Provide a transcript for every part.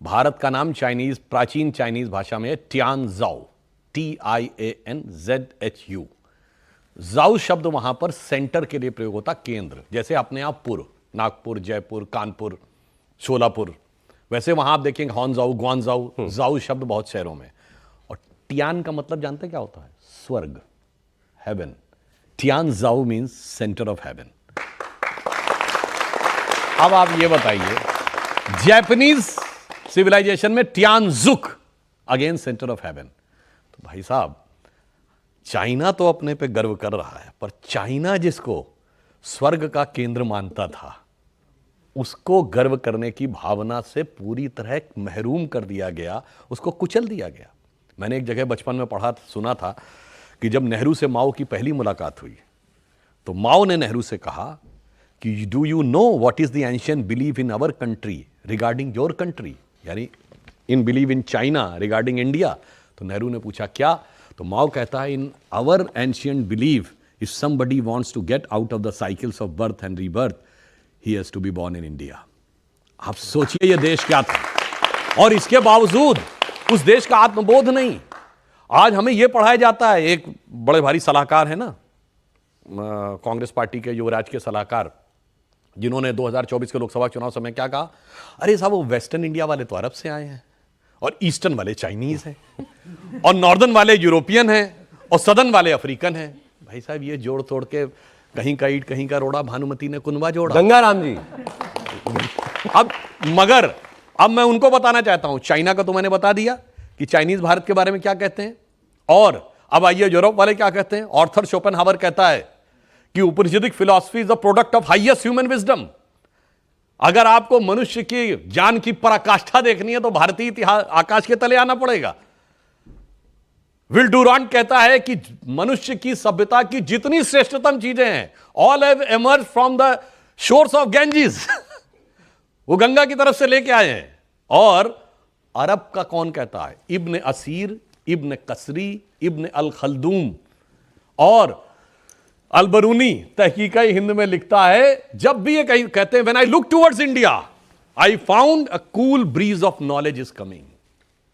भारत का नाम चाइनीज, प्राचीन चाइनीज भाषा में ट्यानजाओ, TIANZHU। जाओ शब्द वहां पर सेंटर के लिए प्रयोग होता, केंद्र। जैसे अपने आप पुर, नागपुर, जयपुर, कानपुर, शोलापुर, वैसे वहां आप देखेंगे हॉन्जाओ, ग्वांजाओ, जाओ शब्द बहुत शहरों में। और टियान का मतलब जानते क्या होता है? स्वर्ग, हेवन। ट्यानजाओ मीन्स सेंटर ऑफ हेवन। अब आप ये बताइए, जापानीज सिविलाइजेशन में ट्यानजुक, अगेन सेंटर ऑफ हेवन। तो भाई साहब, चाइना तो अपने पे गर्व कर रहा है, पर चाइना जिसको स्वर्ग का केंद्र मानता था, उसको गर्व करने की भावना से पूरी तरह महरूम कर दिया गया, उसको कुचल दिया गया। मैंने एक जगह बचपन में पढ़ा, सुना था कि जब नेहरू से माओ की पहली मुलाकात हुई, तो माओ ने नेहरू से कहा कि do you know what is the ancient believe in our country regarding your country, यानी in believe in China regarding India. तो नेहरू ने पूछा क्या? तो माओ कहता है, in our ancient believe, if somebody wants to get out of the cycles of birth and rebirth, he has to be born in India. आप सोचिए ये देश क्या था, और इसके बावजूद उस देश का आत्मबोध नहीं। आज हमें यह पढ़ाया जाता है, एक बड़े भारी सलाहकार है ना कांग्रेस पार्टी के, युवराज के सलाहकार, जिन्होंने 2024 के लोकसभा चुनाव समय क्या कहा? अरे साहब, वो वेस्टर्न इंडिया वाले तो अरब से आए हैं, और ईस्टर्न वाले चाइनीज हैं, और नॉर्दर्न वाले यूरोपियन हैं, और सदर्न वाले अफ्रीकन हैं। भाई साहब, ये जोड़ तोड़ के कहीं का ईट कहीं का रोड़ा, भानुमति ने कुनबा जोड़ा। गंगाराम जी। अब मैं उनको बताना चाहता हूं, चाइना का तो मैंने बता दिया कि चाइनीज भारत के बारे में क्या कहते हैं, और अब आइए यूरोप वाले क्या कहते हैं। आर्थर शोपेनहावर कहता है कि Upanishadic philosophy is the product of highest human wisdom. अगर आपको मनुष्य की ज्ञान की पराकाष्ठा देखनी है तो भारतीय इतिहास, आकाश के तले आना पड़ेगा। विल डुरांट कहता है कि मनुष्य की सभ्यता की जितनी श्रेष्ठतम चीजें हैं, all have emerge from the shores of Ganges. वो गंगा की तरफ से लेके आए हैं। और अरब का कौन कहता है? इब्न असीर, इब्न कसरी, इब्न अल खल्दूम और अलबरूनी तहकीक हिंद में लिखता है, जब भी ये कहीं कहते हैं, when I look towards India I found a cool bridge of knowledge is coming.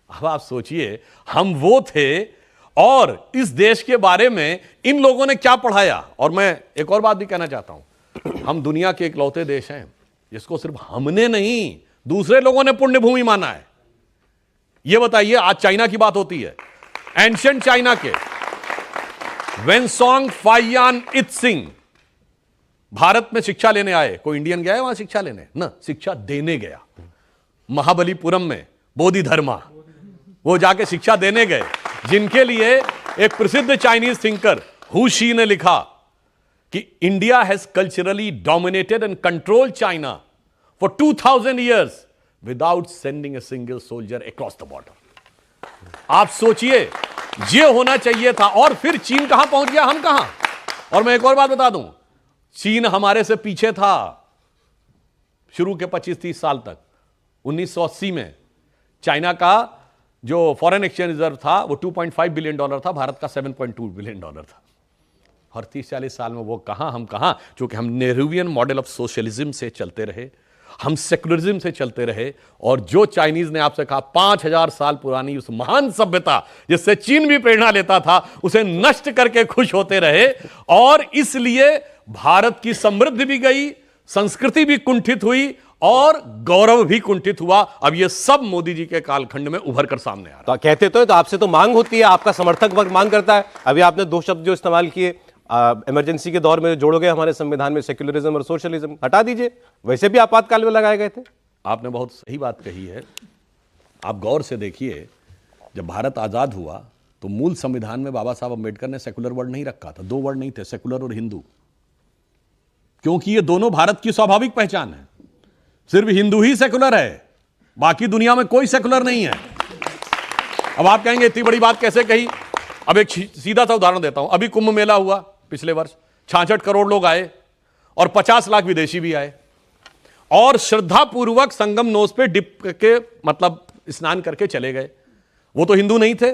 अब आप सोचिए, हम वो थे, और इस देश के बारे में इन लोगों ने क्या पढ़ाया। और मैं एक और बात भी कहना चाहता हूं, हम दुनिया के इकलौते देश हैं जिसको सिर्फ हमने नहीं, दूसरे लोगों ने पुण्य भूमि माना है। यह बताइए, आज चाइना की बात होती है, एंशिएंट चाइना के वेनसोंग फाइयान इत्सिंग भारत में शिक्षा लेने आए। कोई इंडियन गया है वहां शिक्षा लेने? ना, शिक्षा देने गया। महाबलीपुरम में बोधि धर्मा, वो जाके शिक्षा देने गए, जिनके लिए एक प्रसिद्ध चाइनीज थिंकर हु शी ने लिखा कि India has culturally dominated and controlled China for 2000 years without sending a single soldier across the border. आप सोचिए, ये होना चाहिए था। और फिर चीन कहां पहुंच गया, हम कहां। और मैं एक और बात बता दूं, चीन हमारे से पीछे था शुरू के 25-30 साल तक। 1980 में चाइना का जो फॉरेन एक्सचेंज रिजर्व था वो $2.5 बिलियन था, भारत का $7.2 बिलियन था। और 30-40 साल में वो कहां, हम कहां। क्योंकि हम नेहरूवियन मॉडल ऑफ सोशलिज्म से चलते रहे, हम सेकुलरिज्म से चलते रहे, और जो चाइनीज ने आपसे कहा 5000 साल पुरानी उस महान सभ्यता जिससे चीन भी प्रेरणा लेता था, उसे नष्ट करके खुश होते रहे। और इसलिए भारत की समृद्धि भी गई, संस्कृति भी कुंठित हुई, और गौरव भी कुंठित हुआ। अब ये सब मोदी जी के कालखंड में उभर कर सामने आ रहा है। तो कहते तो आपसे तो मांग होती है, आपका समर्थक वर्ग मांग करता है। अभी आपने दो शब्द जो इस्तेमाल किए, इमरजेंसी के दौर में जोड़ोगे हमारे संविधान में सेक्युलरिज्म और सोशलिज्म, हटा दीजिए। वैसे भी आपातकाल में लगाए गए थे। आपने बहुत सही बात कही है। आप गौर से देखिए, जब भारत आजाद हुआ तो मूल संविधान में बाबा साहब अंबेडकर ने सेकुलर वर्ड नहीं रखा था। 2 वर्ड नहीं थे, सेकुलर और हिंदू, क्योंकि ये दोनों भारत की स्वाभाविक पहचान है। सिर्फ हिंदू ही सेकुलर है, बाकी दुनिया में कोई सेकुलर नहीं है। अब आप कहेंगे इतनी बड़ी बात कैसे कही। अब एक सीधा सा उदाहरण देता हूं। अभी कुंभ मेला हुआ पिछले वर्ष, 66 करोड़ लोग आए और 50 लाख विदेशी भी आए, और श्रद्धापूर्वक संगम नोस पे डिप के मतलब स्नान करके चले गए। वो तो हिंदू नहीं थे,